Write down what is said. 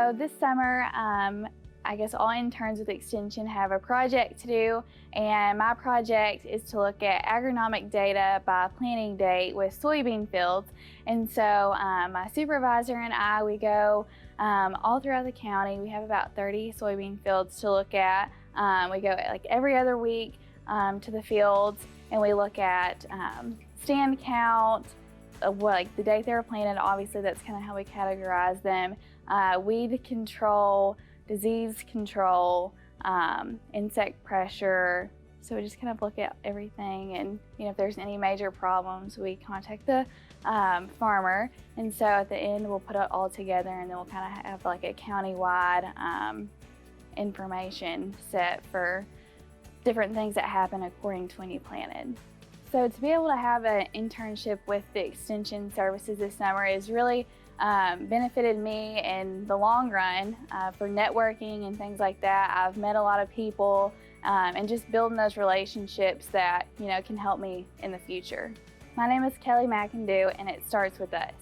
So this summer, I guess all interns with Extension have a project to do, and my project is to look at agronomic data by planting date with soybean fields. And so my supervisor and I, we go all throughout the county. We have about 30 soybean fields to look at. We go like every other week to the fields, and we look at stand count, like the date they were planted. Obviously, that's kind of how we categorize them. Weed control, disease control, insect pressure. So we just kind of look at everything, and if there's any major problems, we contact the farmer. And so at the end, we'll put it all together, and then we'll kind of have like a county-wide information set for different things that happen according to when you planted. So to be able to have an internship with the Extension services this summer is really benefited me in the long run for networking and things like that. I've met a lot of people and just building those relationships that can help me in the future. My name is Kelly McIndoo, and it starts with us.